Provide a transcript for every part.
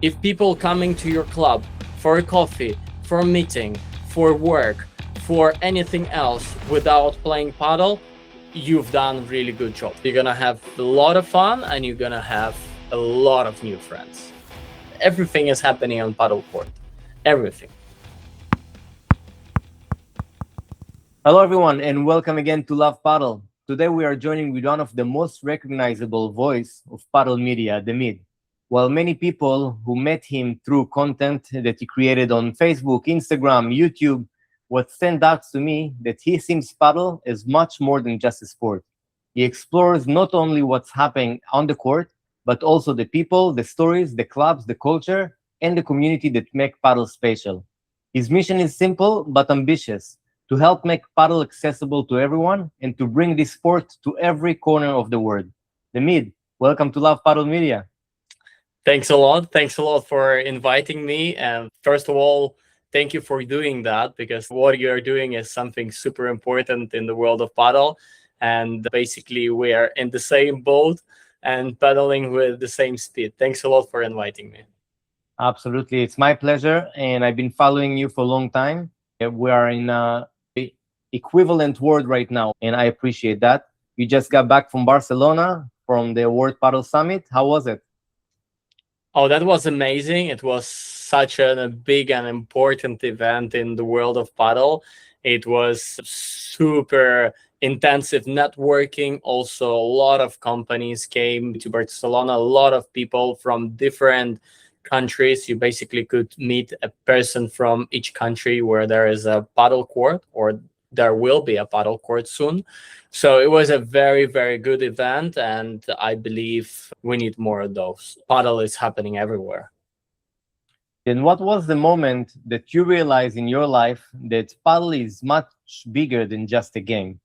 If people coming to your club for a coffee, for a meeting, for work, for anything else without playing paddle, you've done a really good job. You're gonna have a lot of fun and you're gonna have a lot of new friends. Everything is happening on paddle court. Everything. Hello, everyone, and welcome again to Love Padel. Today, we are joining with one of the most recognizable voice of paddle media, Demid. While many people who met him through content that he created on Facebook, Instagram, YouTube, what stands out to me that he sees paddle as much more than just a sport. He explores not only what's happening on the court, but also the people, the stories, the clubs, the culture, and the community that make paddle special. His mission is simple but ambitious to help make paddle accessible to everyone and to bring this sport to every corner of the world. Demid, welcome to Love Padel Media. Thanks a lot. Thanks a lot for inviting me. And first of all, thank you for doing that because what you're doing is something super important in the world of paddle. And basically, we are in the same boat and paddling with the same speed. Thanks a lot for inviting me. Absolutely, it's my pleasure, and I've been following you for a long time. We are in a equivalent world right now, and I appreciate that. You just got back from Barcelona from the World Paddle Summit. How was it? Oh, that was amazing. It was such a big and important event in the world of paddle. It was super intensive networking. Also, a lot of companies came to Barcelona, a lot of people from different countries. You basically could meet a person from each country where there is a paddle court or there will be a paddle court soon. So it was a very, very good event, and I believe we need more of those. Paddle is happening everywhere. Then what was the moment that you realized in your life that paddle is much bigger than just a game?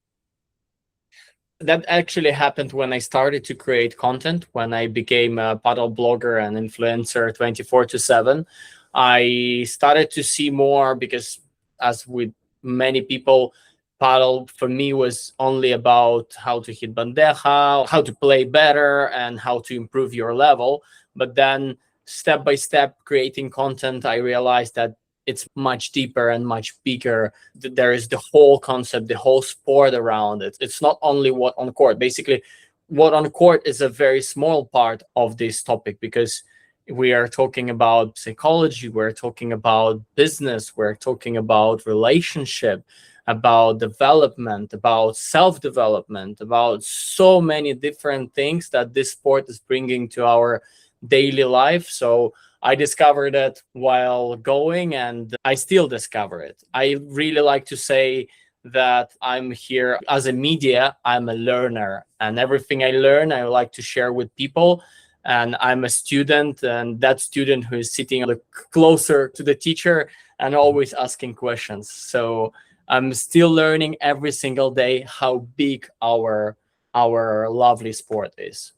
That actually happened when I started to create content, when I became a paddle blogger and influencer 24/7. I started to see more because, as with many people, paddle for me was only about how to hit bandeja, how to play better, and how to improve your level. But then, step by step, creating content, I realized that it's much deeper and much bigger. There is the whole concept, the whole sport around it. It's not only what on court. Basically, what on court is a very small part of this topic because we are talking about psychology, we're talking about business, we're talking about relationship, about development, about self-development, about so many different things that this sport is bringing to our daily life. So I discovered it while going, and I still discover it. I really like to say that I'm here as a media, I'm a learner, and everything I learn, I like to share with people. And I'm a student, and that student who is sitting closer to the teacher and always asking questions. So I'm still learning every single day how big our lovely sport is.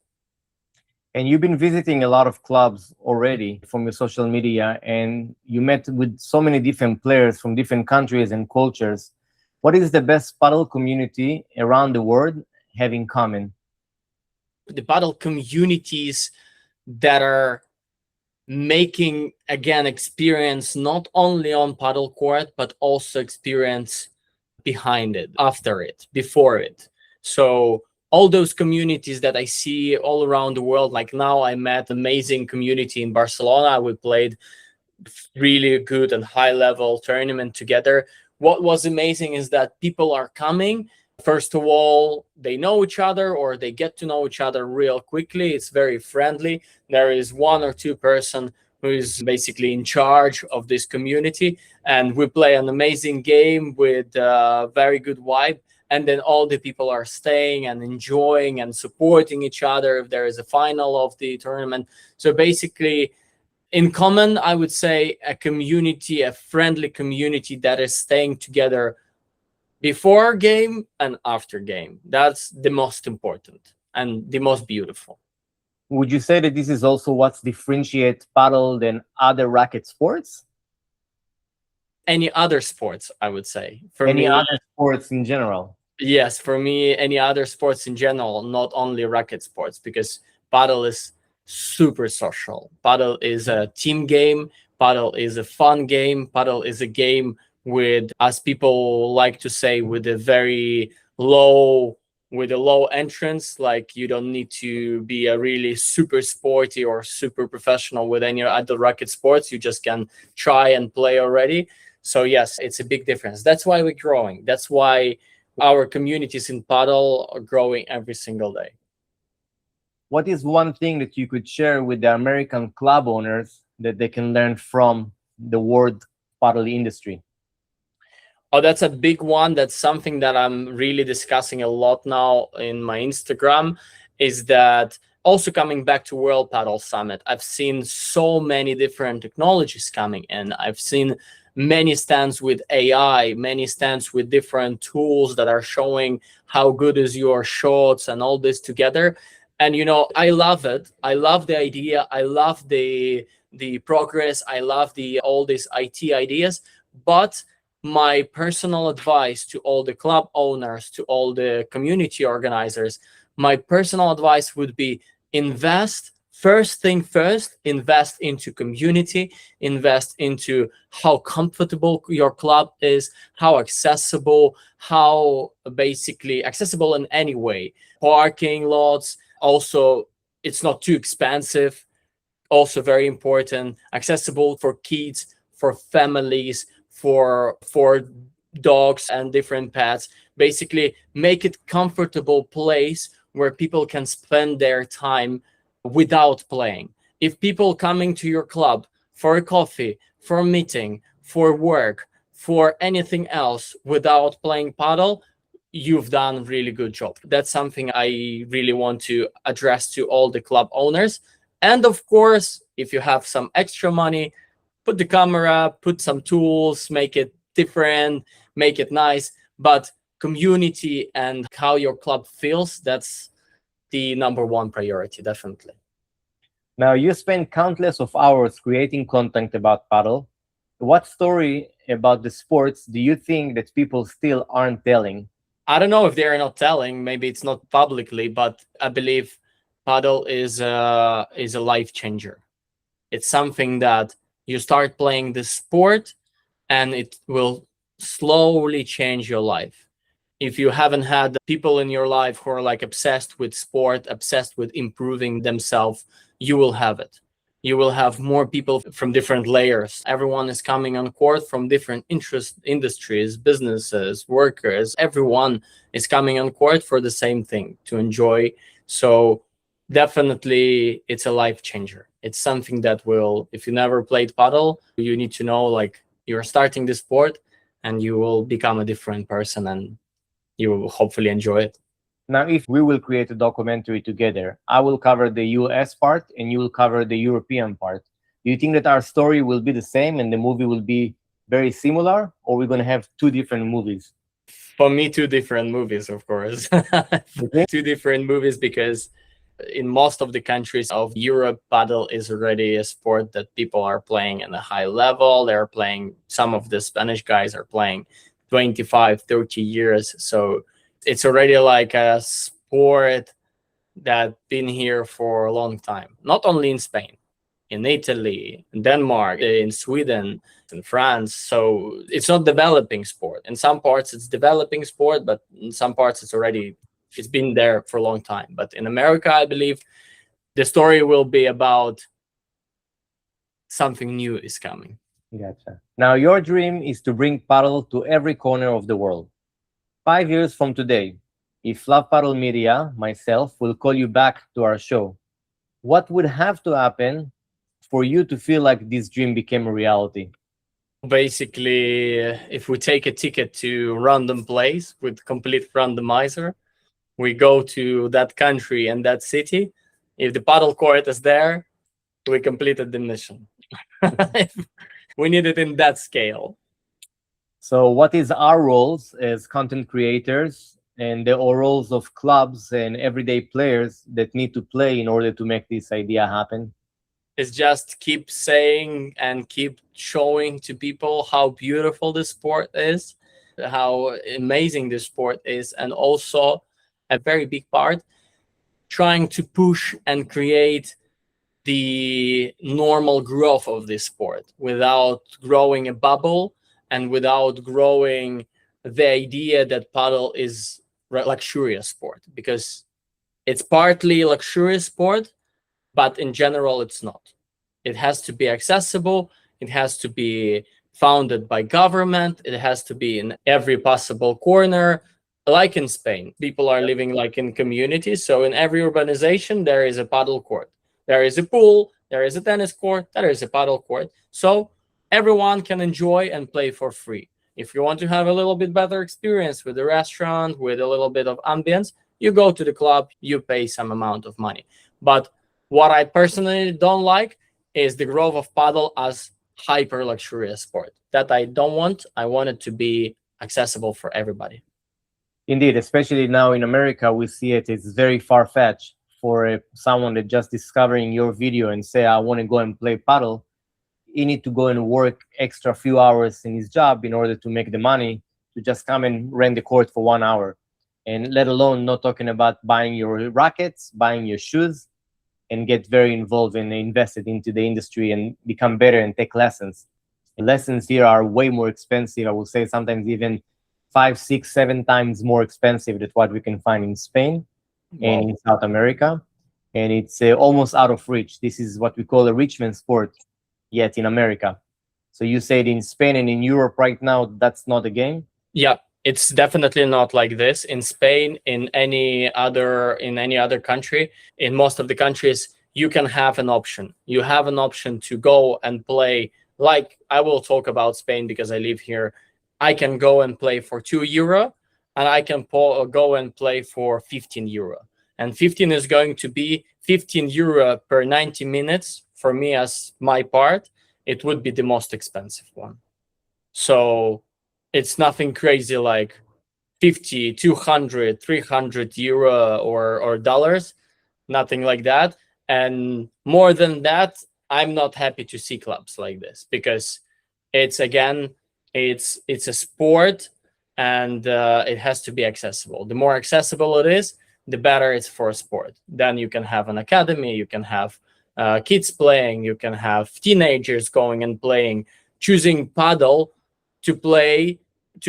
And you've been visiting a lot of clubs already from your social media, and you met with so many different players from different countries and cultures. What is the best paddle community around the world have in common? The paddle communities that are making again experience not only on paddle court but also experience behind it, after it, before it. So all those communities that I see all around the world, like now I met amazing community in Barcelona. We played really good and high level tournament together. What was amazing is that people are coming. First of all, they know each other or they get to know each other real quickly. It's very friendly. There is one or two person who is basically in charge of this community, and we play an amazing game with a very good vibe. And then all the people are staying and enjoying and supporting each other if there is a final of the tournament. So basically, in common, I would say a community, a friendly community that is staying together before game and after game. That's the most important and the most beautiful. Would you say that this is also what differentiates paddle than other racket sports? Any other sports, I would say. For Any me, other sports in general? yes, for me, any other sports in general, not only racket sports, because paddle is super social. Paddle is a team game. Paddle is a fun game. Paddle is a game with, as people like to say, with a very low with a low entrance. Like, you don't need to be a really super sporty or super professional with any other racket sports. You just can try and play already. So yes, it's a big difference. That's why we're growing. That's why our communities in paddle are growing every single day. What is one thing that you could share with the American club owners that they can learn from the world paddle industry? Oh, that's a big one. That's something that I'm really discussing a lot now in my Instagram, is that also coming back to World Paddle Summit, I've seen so many different technologies coming in. I've seen many stands with AI, many stands with different tools that are showing how good is your shots and all this together. And I love it. I love the idea. I love the progress. I love the all these IT ideas. But my personal advice to all the club owners, to all the community organizers, my personal advice would be invest. First thing first, invest into community, invest into how comfortable your club is, how accessible, how basically accessible in any way. Parking lots, also, it's not too expensive, also very important, accessible for kids, for families, for dogs and different pets. Basically make it comfortable place where people can spend their time without playing. If people coming to your club for a coffee, for a meeting, for work, for anything else without playing paddle, you've done a really good job. That's something I really want to address to all the club owners. And of course, if you have some extra money, put the camera, put some tools, make it different, make it nice. But community and how your club feels, that's the number one priority, definitely. Now, you spend countless of hours creating content about paddle. What story about the sports do you think that people still aren't telling? I don't know if they're not telling, maybe it's not publicly, but I believe paddle is a life changer. It's something that you start playing the sport and it will slowly change your life. If you haven't had people in your life who are like obsessed with sport, obsessed with improving themselves, you will have it. You will have more people from different layers. Everyone is coming on court from different interest industries, businesses, workers. Everyone is coming on court for the same thing, to enjoy. So definitely it's a life changer. It's something that will, if you never played paddle, you need to know, like, you're starting the sport and you will become a different person and you will hopefully enjoy it. Now, if we will create a documentary together, I will cover the US part and you will cover the European part. Do you think that our story will be the same and the movie will be very similar, or we're going to have two different movies? For me, two different movies, of course. Okay. Two different movies, because in most of the countries of Europe, paddle is already a sport that people are playing at a high level. They're playing, some of the Spanish guys are playing 25, 30 years. So it's already like a sport that been here for a long time, not only in Spain, in Italy, in Denmark, in Sweden, in France. So it's not developing sport. In some parts it's developing sport, but in some parts it's been there for a long time. But in America, I believe the story will be about something new is coming. Gotcha. Now, your dream is to bring paddle to every corner of the world. 5 years from today, if Love Padel Media, myself, will call you back to our show, what would have to happen for you to feel like this dream became a reality? Basically, if we take a ticket to random place with complete randomizer, we go to that country and that city. If the paddle court is there, we completed the mission. We need it in that scale. So, what is our roles as content creators and the roles of clubs and everyday players that need to play in order to make this idea happen? Is just keep saying and keep showing to people how beautiful the sport is, how amazing the sport is, and also a very big part, trying to push and create the normal growth of this sport, without growing a bubble and without growing the idea that paddle is luxurious sport, because it's partly luxurious sport, but in general it's not. It has to be accessible, it has to be founded by government, it has to be in every possible corner. Like in Spain, people are living like in communities, so in every urbanization there is a paddle court, there is a pool, there is a tennis court, there is a paddle court, so everyone can enjoy and play for free. If you want to have a little bit better experience with the restaurant, with a little bit of ambience, you go to the club, you pay some amount of money. But what I personally don't like is the growth of paddle as hyper luxurious sport. That I don't want. I want it to be accessible for everybody. Indeed, especially now in America, we see it. It's very far fetched for someone that just discovering your video and say, "I want to go and play paddle." He need to go and work extra few hours in his job in order to make the money to just come and rent the court for 1 hour, and let alone not talking about buying your rackets, buying your shoes, and get very involved and invested into the industry and become better and take lessons. Lessons here are way more expensive. I would say sometimes even 5, 6, 7 times more expensive than what we can find in Spain and Wow. in South America. And it's almost out of reach. This is what we call a rich man sport, yet in America. So you said in Spain and in Europe right now, that's not a game? Yeah, it's definitely not like this in Spain, in any other country. In most of the countries, you can have an option. You have an option to go and play. Like, I will talk about Spain because I live here. I can go and play for €2, and I can go and play for €15. And 15 is going to be €15 per 90 minutes. For me, as my part, it would be the most expensive one. So it's nothing crazy like 50, 200, €300 or dollars, nothing like that. And more than that, I'm not happy to see clubs like this, because it's, again, it's a sport, and it has to be accessible. The more accessible it is, the better it's for a sport. Then you can have an academy, you can have kids playing, you can have teenagers going and playing, choosing paddle to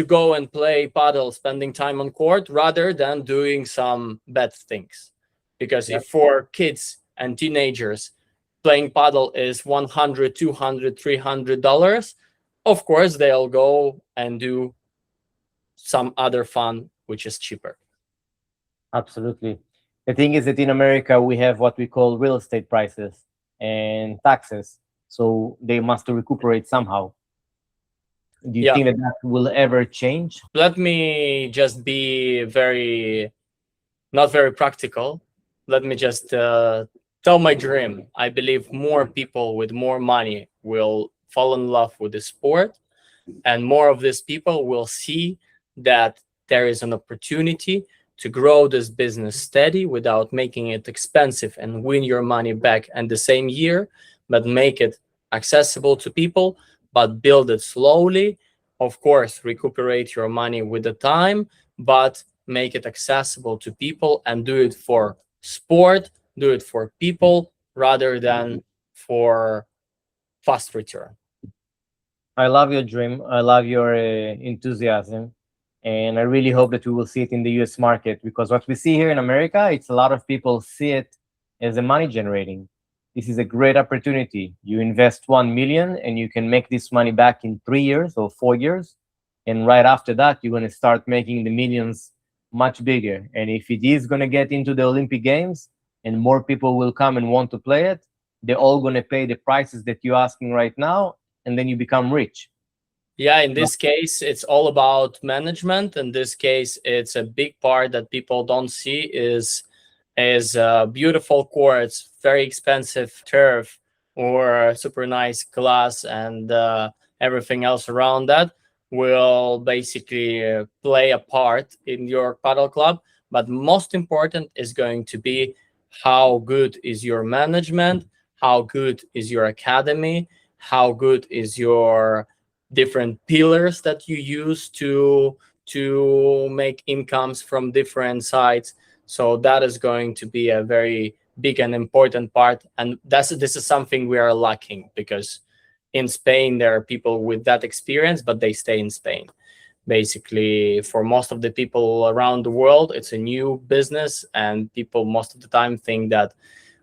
go and play paddle, spending time on court rather than doing some bad things. Because Yep. if for kids and teenagers playing paddle is 100, 200, $300, of course they'll go and do some other fun which is cheaper. Absolutely. The thing is that in America, we have what we call real estate prices and taxes. So they must recuperate somehow. Do you Yeah. think that that will ever change? Let me just be not very practical. Let me just tell my dream. I believe more people with more money will fall in love with the sport, and more of these people will see that there is an opportunity to grow this business steady without making it expensive and win your money back in the same year, but make it accessible to people, but build it slowly. Of course, recuperate your money with the time, but make it accessible to people and do it for sport, do it for people rather than for fast return. I love your dream. I love your enthusiasm. And I really hope that we will see it in the US market, because what we see here in America, it's a lot of people see it as a money generating. This is a great opportunity. You invest 1 million and you can make this money back in 3 years or 4 years. And right after that, you're going to start making the millions much bigger. And if it is going to get into the Olympic Games and more people will come and want to play it, they're all going to pay the prices that you're asking right now, and then you become rich. Yeah, in this case, it's all about management. In this case, it's a big part that people don't see is beautiful courts, very expensive turf, or super nice glass, and everything else around that will basically play a part in your paddle club. But most important is going to be how good is your management, how good is your academy, how good is your different pillars that you use to make incomes from different sides. So that is going to be a very big and important part. And this is something we are lacking, because in Spain there are people with that experience, but they stay in Spain. Basically, for most of the people around the world, it's a new business, and people most of the time think that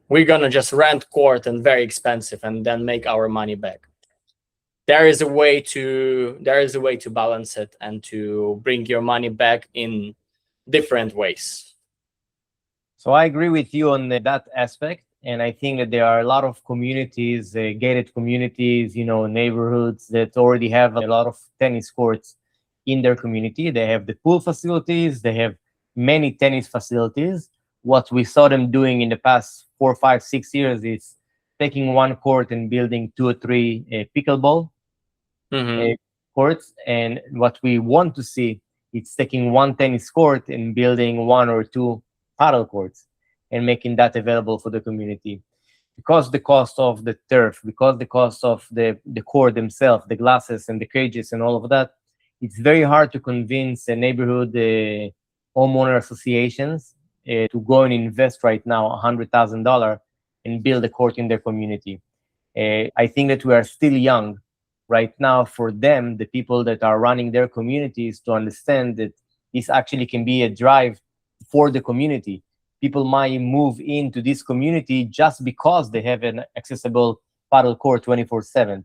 we're gonna just rent court and very expensive and then make our money back. There is a way to balance it and to bring your money back in different ways. So I agree with you on that aspect. And I think that there are a lot of communities, gated communities, neighborhoods that already have a lot of tennis courts in their community. They have the pool facilities, they have many tennis facilities. What we saw them doing in the past 4, 5, 6 years is taking one court and building 2 or 3 pickleball Hmm. courts. And what we want to see is taking one tennis court and building 1 or 2 paddle courts and making that available for the community. Because the cost of the turf, because the cost of the court themselves, the glasses and the cages and all of that, it's very hard to convince a neighborhood homeowner associations to go and invest right now $100,000 and build a court in their community. I think that we are still young right now for them, the people that are running their communities, to understand that this actually can be a drive for the community. People might move into this community just because they have an accessible paddle court 24/7,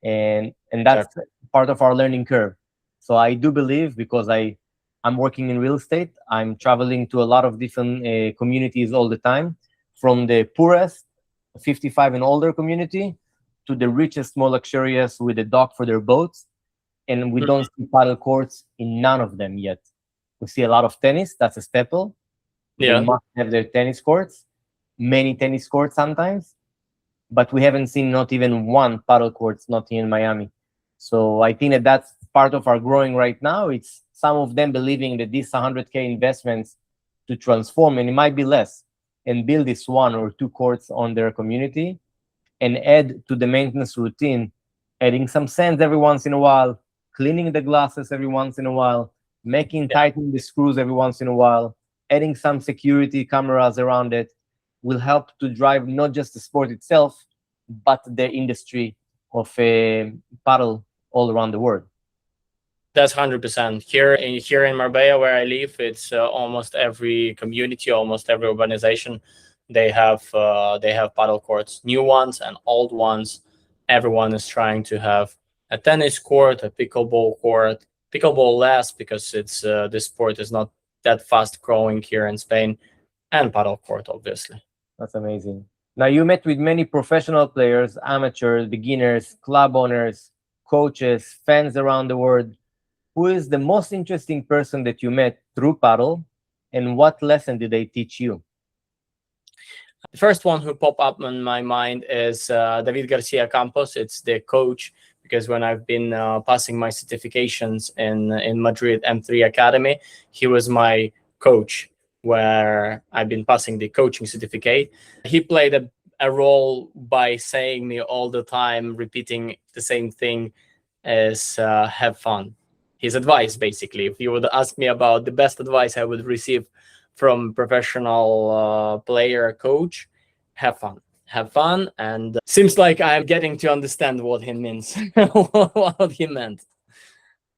and that's part of our learning curve. So I do believe, because I'm working in real estate, I'm traveling to a lot of different communities all the time, from the poorest 55 and older community to the richest, more luxurious with a dock for their boats, and we don't see paddle courts in none of them yet. We see a lot of tennis. That's a staple. They Yeah, must have their tennis courts, many tennis courts sometimes, but we haven't seen not even one paddle courts, not here in Miami. So I think that that's part of our growing right now. It's some of them believing that these 100K investments to transform, and it might be less, and build this 1 or 2 courts on their community, and add to the maintenance routine, adding some sands every once in a while, cleaning the glasses every once in a while, tightening the screws every once in a while, adding some security cameras around it, will help to drive not just the sport itself, but the industry of paddle all around the world. that's 100%. Here in Marbella, where I live, it's almost every community, almost every organization, they have paddle courts, new ones and old ones. Everyone is trying to have a tennis court, a pickleball court, pickleball less, because this sport is not that fast growing here in Spain, and paddle court, obviously. That's amazing. Now, you met with many professional players, amateurs, beginners, club owners, coaches, fans around the world. Who is the most interesting person that you met through paddle, and what lesson did they teach you? The first one who popped up in my mind is David Garcia Campos. It's the coach, because when I've been passing my certifications in Madrid M3 Academy, he was my coach, where I've been passing the coaching certificate. He played a role by saying me all the time, repeating the same thing as have fun. His advice, basically, if you would ask me about the best advice I would receive from professional player coach, have fun. Have fun, and seems like I'm getting to understand what he means, what he meant.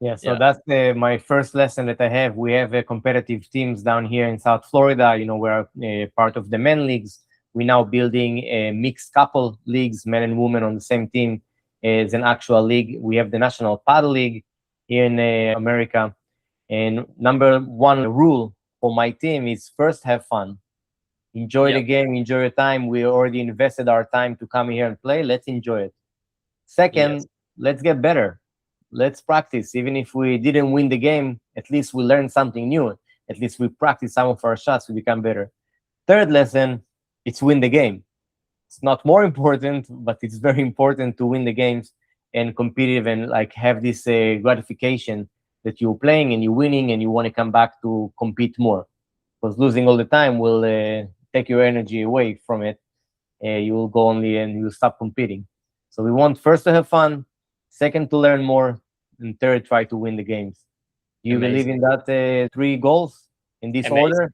Yeah, so Yeah. that's my first lesson that I have. We have competitive teams down here in South Florida. We're part of the men leagues. We're now building mixed couple leagues, men and women on the same team as an actual league. We have the National Paddle League here in America. And number one rule for my team is first have fun. Enjoy the Yep. game, enjoy your time. We already invested our time to come here and play. Let's enjoy it. Second, Yes. let's get better. Let's practice. Even if we didn't win the game, at least we learned something new. At least we practice some of our shots, we become better. Third lesson, it's win the game. It's not more important, but it's very important to win the games and competitive, and like have this gratification that you're playing and you're winning and you want to come back to compete more. Because losing all the time will take your energy away from it. You will go only and you'll stop competing. So we want first to have fun, second to learn more, and third try to win the games. Do you believe Amazing. in that 3 goals in this Amazing. order?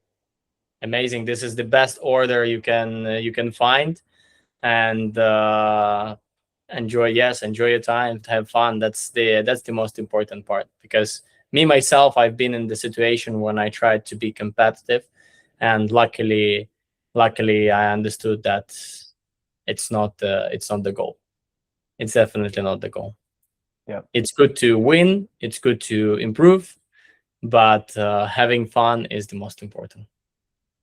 Amazing. This is the best order you can find, and enjoy. Yes, enjoy your time, have fun. That's the most important part, because me myself, I've been in the situation when I tried to be competitive, and luckily I understood that it's not the goal. It's definitely not the goal. Yeah, It's good to win, it's good to improve, but having fun is the most important.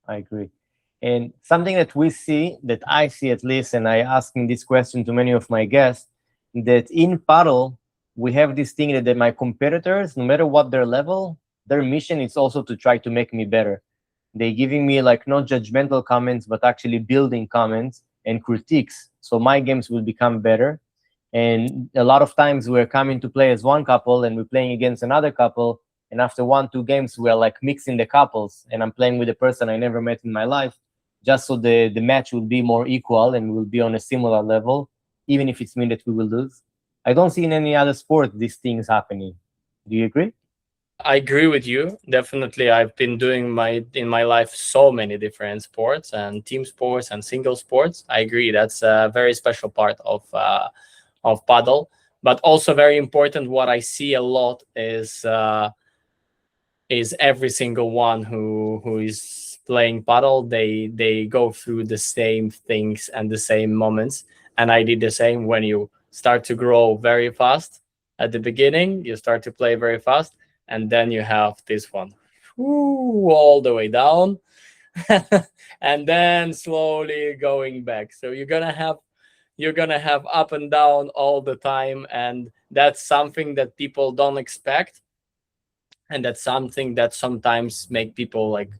I agree. And something that we see, that I see at least, and I asking this question to many of my guests, that in paddle we have this thing that my competitors, no matter what their level, their mission is also to try to make me better. They giving me like not judgmental comments, but actually building comments and critiques. So my games will become better. And a lot of times we're coming to play as one couple and we're playing against another couple. And after 1, 2 games, we're like mixing the couples and I'm playing with a person I never met in my life, just so the match will be more equal and will be on a similar level, even if it's mean that we will lose. I don't see in any other sport these things happening. Do you agree? I agree with you. Definitely, I've been doing in my life so many different sports and team sports and single sports. I agree. That's a very special part of paddle. But also very important. What I see a lot is every single one who is playing paddle. They go through the same things and the same moments. And I did the same. When you start to grow very fast at the beginning, you start to play very fast, and then you have this one, all the way down, and then slowly going back. So you're gonna have up and down all the time, and that's something that people don't expect, and that's something that sometimes make people like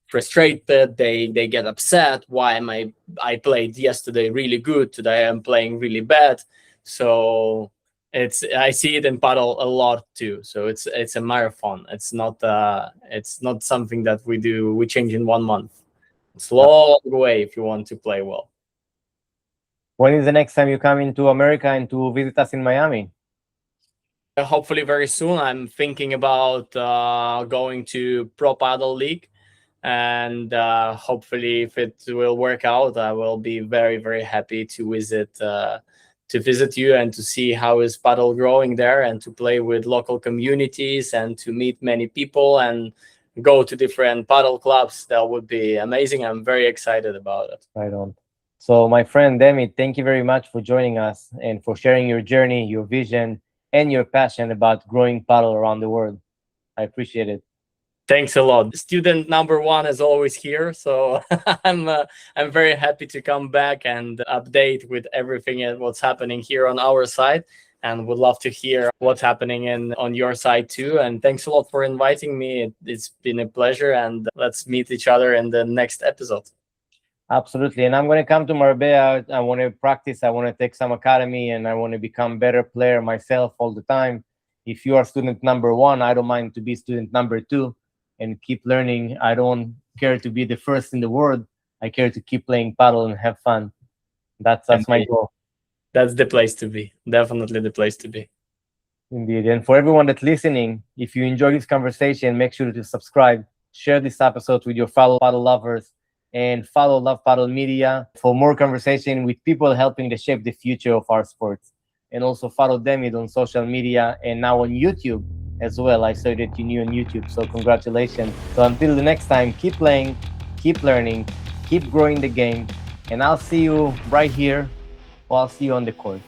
frustrated. They get upset. Why am I played yesterday really good, today I'm playing really bad. So I see it in paddle a lot too. So it's a marathon. It's not something that we change in 1 month. It's a Yeah. long way if you want to play well. When is the next time you come into America and to visit us in Miami? Hopefully very soon. I'm thinking about going to Pro Paddle League, and hopefully, if it will work out, I will be very very happy to visit you and to see how is paddle growing there, and to play with local communities and to meet many people and go to different paddle clubs. That would be amazing. I'm very excited about it. Right on. So, my friend Demid, thank you very much for joining us and for sharing your journey, your vision, and your passion about growing paddle around the world. I appreciate it. Thanks a lot. Student number one is always here, so I'm very happy to come back and update with everything and what's happening here on our side, and would love to hear what's happening on your side too. And thanks a lot for inviting me. It's been a pleasure, and let's meet each other in the next episode. Absolutely. And I'm going to come to Marbella. I want to practice. I want to take some academy and I want to become better player myself all the time. If you are student number 1, I don't mind to be student number 2 and keep learning. I don't care to be the first in the world. I care to keep playing paddle and have fun. That's my goal. That's the place to be. Definitely the place to be. Indeed. And for everyone that's listening, if you enjoy this conversation, make sure to subscribe, share this episode with your fellow paddle lovers, and follow Love Padel Media for more conversation with people helping to shape the future of our sports. And also follow Demid on social media and now on YouTube as well. I saw that you new on YouTube, so congratulations. So until the next time, keep playing, keep learning, keep growing the game, and I'll see you right here, or I'll see you on the court.